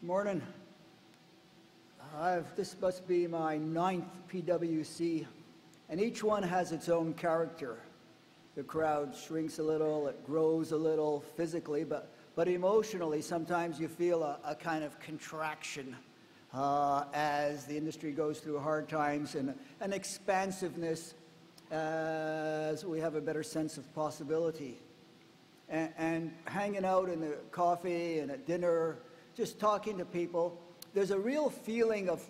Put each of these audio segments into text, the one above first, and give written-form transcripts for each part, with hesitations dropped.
Morning. This must be my 9th PwC, and each one has its own character. The crowd shrinks a little, it grows a little physically, but emotionally sometimes you feel a kind of contraction as the industry goes through hard times, and an expansiveness as we have a better sense of possibility. And hanging out in the coffee and at dinner, just talking to people, there's a real feeling of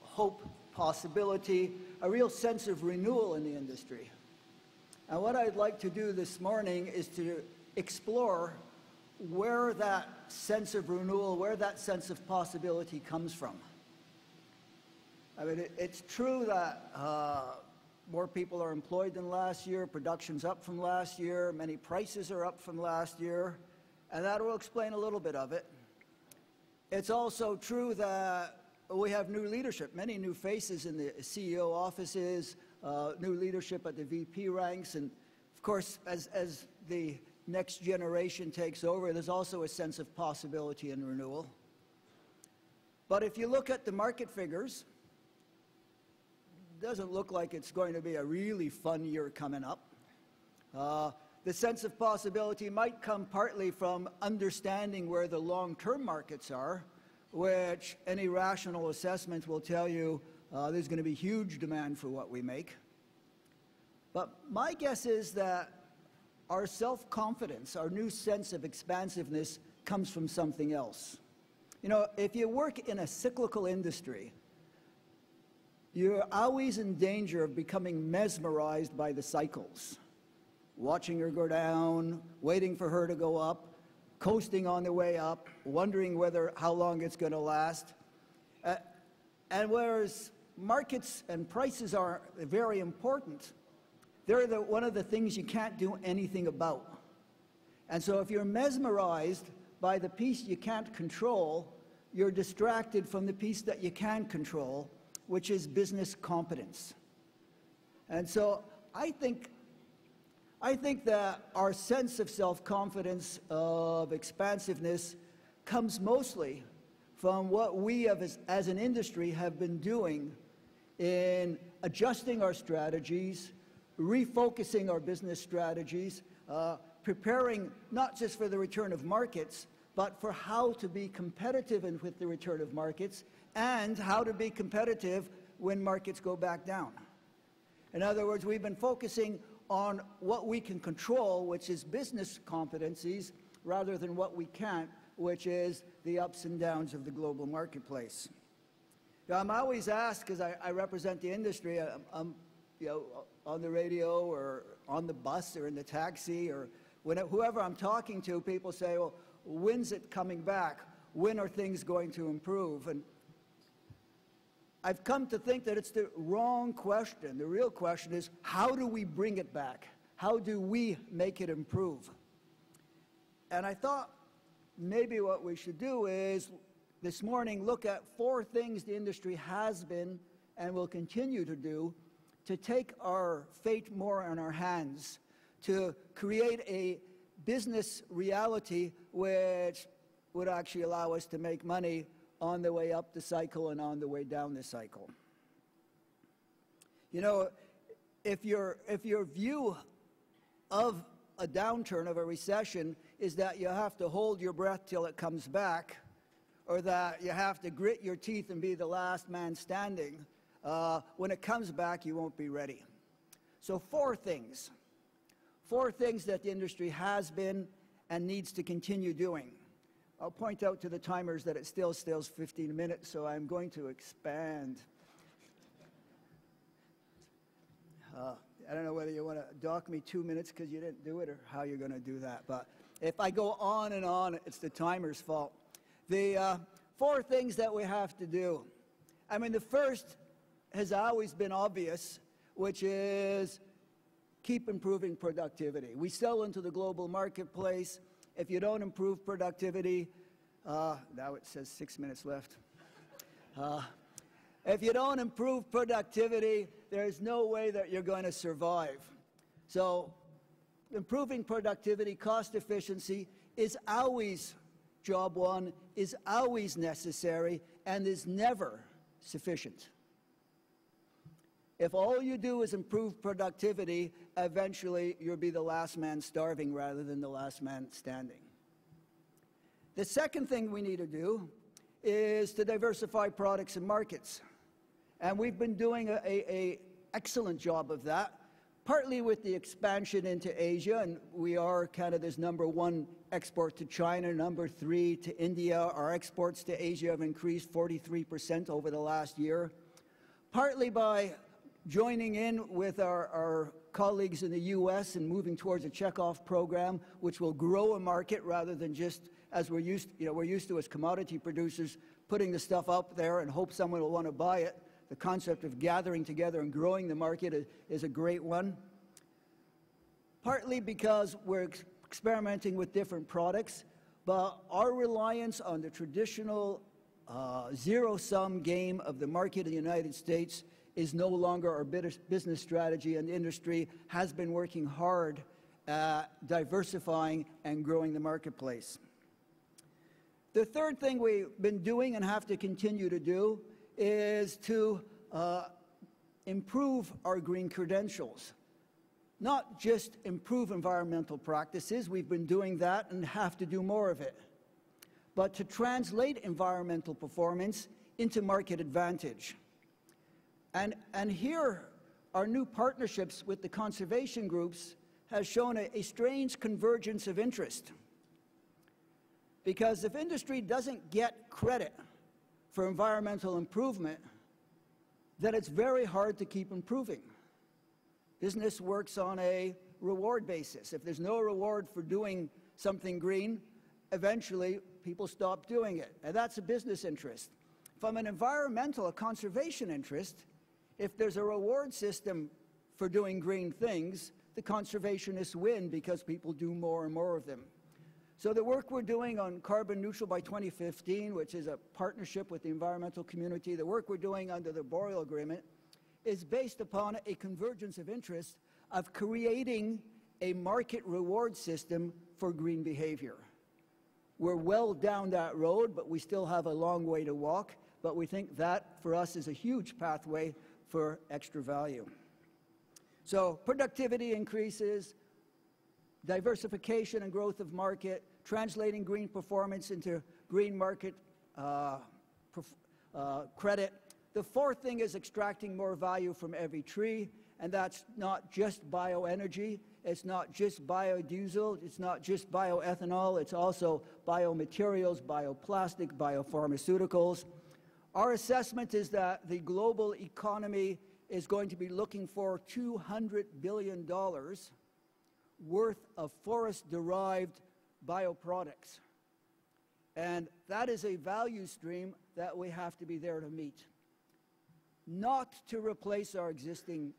hope, possibility, a real sense of renewal in the industry. And what I'd like to do this morning is to explore where that sense of renewal, where that sense of possibility comes from. I mean, it's true that more people are employed than last year, production's up from last year, many prices are up from last year, and that will explain a little bit of it. It's also true that we have new leadership, many new faces in the CEO offices, new leadership at the VP ranks, and of course, as the next generation takes over, there's also a sense of possibility and renewal. But if you look at the market figures, it doesn't look like it's going to be a really fun year coming up. The sense of possibility might come partly from understanding where the long-term markets are, which any rational assessment will tell you there's going to be huge demand for what we make. But my guess is that our self-confidence, our new sense of expansiveness comes from something else. You know, if you work in a cyclical industry, you're always in danger of becoming mesmerized by the cycles. Watching her go down, waiting for her to go up, coasting on the way up, wondering how long it's going to last. And whereas markets and prices are very important, they're one of the things you can't do anything about. And so if you're mesmerized by the piece you can't control, you're distracted from the piece that you can control, which is business competence. And so I think that our sense of self-confidence, of expansiveness, comes mostly from what we as an industry have been doing in adjusting our strategies, refocusing our business strategies, preparing not just for the return of markets, but for how to be competitive with the return of markets, and how to be competitive when markets go back down. In other words, we've been focusing on what we can control, which is business competencies, rather than what we can't, which is the ups and downs of the global marketplace. Now, I'm always asked, because I represent the industry, I'm on the radio or on the bus or in the taxi, or whoever I'm talking to, people say, well, when's it coming back? When are things going to improve? And I've come to think that it's the wrong question. The real question is, how do we bring it back? How do we make it improve? And I thought maybe what we should do is, this morning, look at 4 things the industry has been and will continue to do to take our fate more in our hands, to create a business reality which would actually allow us to make money on the way up the cycle and on the way down the cycle. You know, if your view of a downturn, of a recession, is that you have to hold your breath till it comes back, or that you have to grit your teeth and be the last man standing, when it comes back, you won't be ready. So 4 things. 4 things that the industry has been and needs to continue doing. I'll point out to the timers that it still 15 minutes, so I'm going to expand. I don't know whether you want to dock me 2 minutes because you didn't do it, or how you're going to do that. But if I go on and on, it's the timer's fault. The 4 things that we have to do. I mean, the first has always been obvious, which is keep improving productivity. We sell into the global marketplace. If you don't improve productivity, now it says 6 minutes left. If you don't improve productivity, there's no way that you're going to survive. So improving productivity, cost efficiency is always job one is always necessary and is never sufficient. If all you do is improve productivity, eventually you'll be the last man starving rather than the last man standing. The second thing we need to do is to diversify products and markets. And we've been doing an excellent job of that, partly with the expansion into Asia, and we are Canada's #1 export to China, #3 to India. Our exports to Asia have increased 43% over the last year, partly by joining in with our colleagues in the U.S. and moving towards a checkoff program, which will grow a market rather than just, as we're used to as commodity producers, putting the stuff up there and hope someone will want to buy it. The concept of gathering together and growing the market is a great one. Partly because we're experimenting with different products, but our reliance on the traditional zero-sum game of the market in the United States is no longer our business strategy, and the industry has been working hard at diversifying and growing the marketplace. The third thing we've been doing and have to continue to do is to improve our green credentials. Not just improve environmental practices, we've been doing that and have to do more of it, but to translate environmental performance into market advantage. And here, our new partnerships with the conservation groups has shown a strange convergence of interest. Because if industry doesn't get credit for environmental improvement, then it's very hard to keep improving. Business works on a reward basis. If there's no reward for doing something green, eventually people stop doing it. And that's a business interest. From an environmental, a conservation interest, if there's a reward system for doing green things, the conservationists win because people do more and more of them. So the work we're doing on carbon neutral by 2015, which is a partnership with the environmental community, the work we're doing under the Boreal Agreement, is based upon a convergence of interest of creating a market reward system for green behavior. We're well down that road, but we still have a long way to walk, but we think that, for us, is a huge pathway for extra value. So productivity increases, diversification and growth of market, translating green performance into green market credit. The fourth thing is extracting more value from every tree, and that's not just bioenergy, it's not just biodiesel, it's not just bioethanol, it's also biomaterials, bioplastic, biopharmaceuticals. Our assessment is that the global economy is going to be looking for $200 billion worth of forest-derived bioproducts. And that is a value stream that we have to be there to meet. Not to replace our existing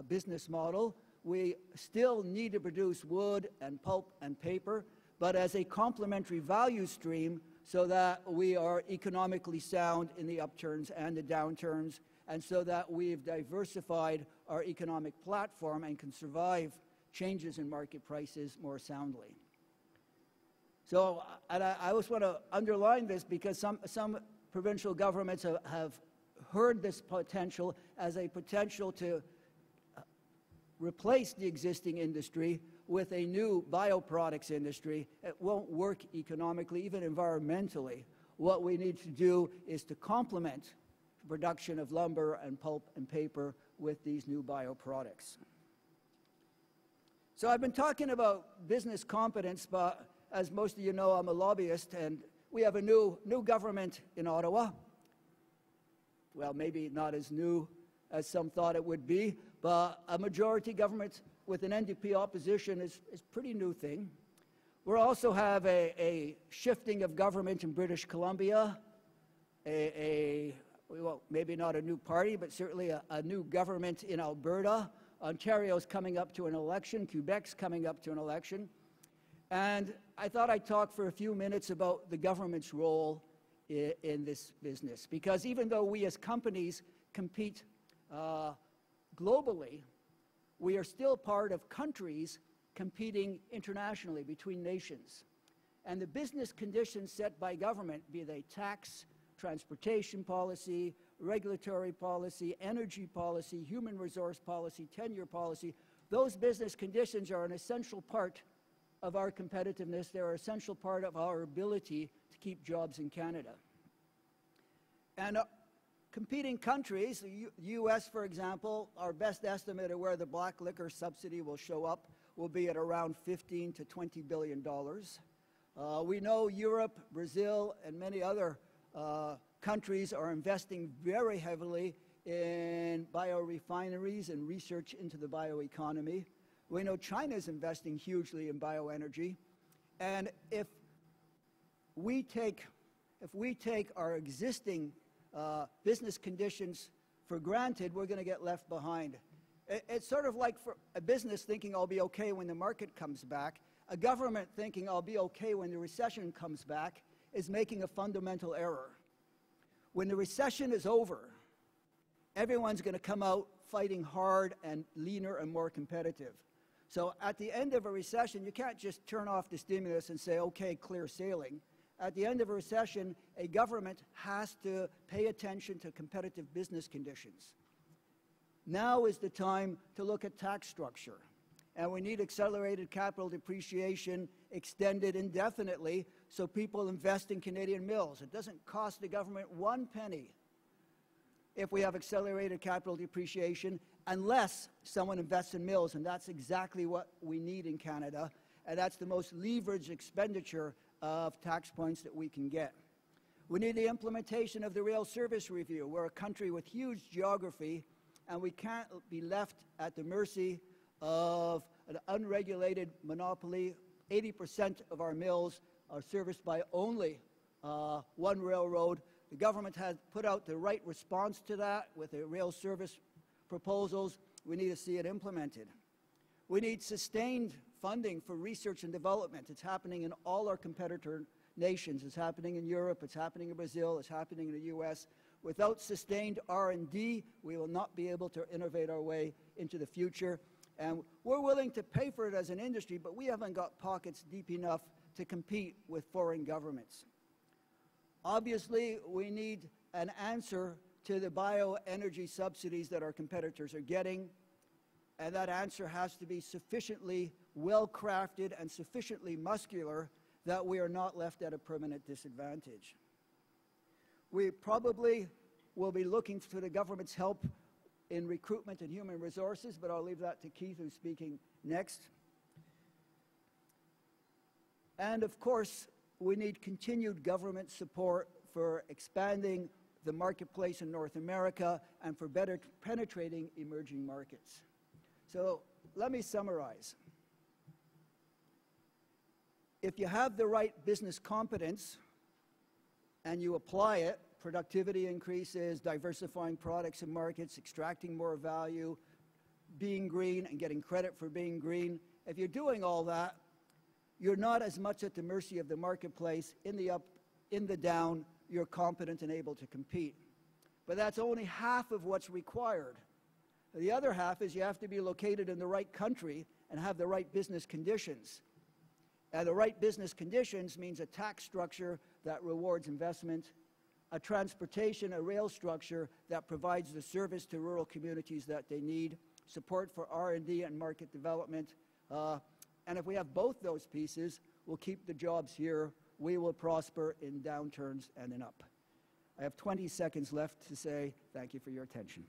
business model. We still need to produce wood and pulp and paper, but as a complementary value stream so that we are economically sound in the upturns and the downturns, and so that we've diversified our economic platform and can survive changes in market prices more soundly. So, and I always want to underline this because some provincial governments have heard this potential as a potential to replace the existing industry with a new bioproducts industry. It won't work economically, even environmentally. What we need to do is to complement the production of lumber and pulp and paper with these new bioproducts. So I've been talking about business competence, but as most of you know, I'm a lobbyist, and we have a new government in Ottawa. Well, maybe not as new as some thought it would be, but a majority government with an NDP opposition is a pretty new thing. We also have a shifting of government in British Columbia, well, maybe not a new party, but certainly a new government in Alberta. Ontario's coming up to an election. Quebec's coming up to an election. And I thought I'd talk for a few minutes about the government's role in this business. Because even though we as companies compete globally, we are still part of countries competing internationally between nations. And the business conditions set by government, be they tax, transportation policy, regulatory policy, energy policy, human resource policy, tenure policy, those business conditions are an essential part of our competitiveness. They're an essential part of our ability to keep jobs in Canada. And competing countries, the U.S., for example, our best estimate of where the black liquor subsidy will show up will be at around $15 to $20 billion. We know Europe, Brazil, and many other countries are investing very heavily in biorefineries and research into the bioeconomy. We know China is investing hugely in bioenergy. And if we take our existing business conditions for granted, we're going to get left behind. It's sort of like for a business thinking I'll be okay when the market comes back. A government thinking I'll be okay when the recession comes back is making a fundamental error. When the recession is over, everyone's going to come out fighting hard and leaner and more competitive. So at the end of a recession, you can't just turn off the stimulus and say, okay, clear sailing. At the end of a recession, a government has to pay attention to competitive business conditions. Now is the time to look at tax structure. And we need accelerated capital depreciation extended indefinitely so people invest in Canadian mills. It doesn't cost the government one penny if we have accelerated capital depreciation unless someone invests in mills, and that's exactly what we need in Canada, and that's the most leveraged expenditure of tax points that we can get. We need the implementation of the rail service review. We're a country with huge geography, and we can't be left at the mercy of an unregulated monopoly. 80% of our mills are serviced by only one railroad. The government has put out the right response to that with the rail service proposals. We need to see it implemented. We need sustained funding for research and development. It's happening in all our competitor nations. It's happening in Europe, it's happening in Brazil, it's happening in the US. Without sustained R&D, we will not be able to innovate our way into the future. And we're willing to pay for it as an industry, but we haven't got pockets deep enough to compete with foreign governments. Obviously, we need an answer to the bioenergy subsidies that our competitors are getting, and that answer has to be sufficiently well-crafted and sufficiently muscular that we are not left at a permanent disadvantage. We probably will be looking for the government's help in recruitment and human resources, but I'll leave that to Keith, who's speaking next. And of course, we need continued government support for expanding the marketplace in North America and for better penetrating emerging markets. So let me summarize. If you have the right business competence and you apply it, productivity increases, diversifying products and markets, extracting more value, being green and getting credit for being green. If you're doing all that, you're not as much at the mercy of the marketplace. In the up, in the down, you're competent and able to compete. But that's only half of what's required. The other half is you have to be located in the right country and have the right business conditions. And the right business conditions means a tax structure that rewards investment, a transportation, a rail structure that provides the service to rural communities that they need, support for R&D and market development. And if we have both those pieces, we'll keep the jobs here. We will prosper in downturns and in up. I have 20 seconds left to say thank you for your attention.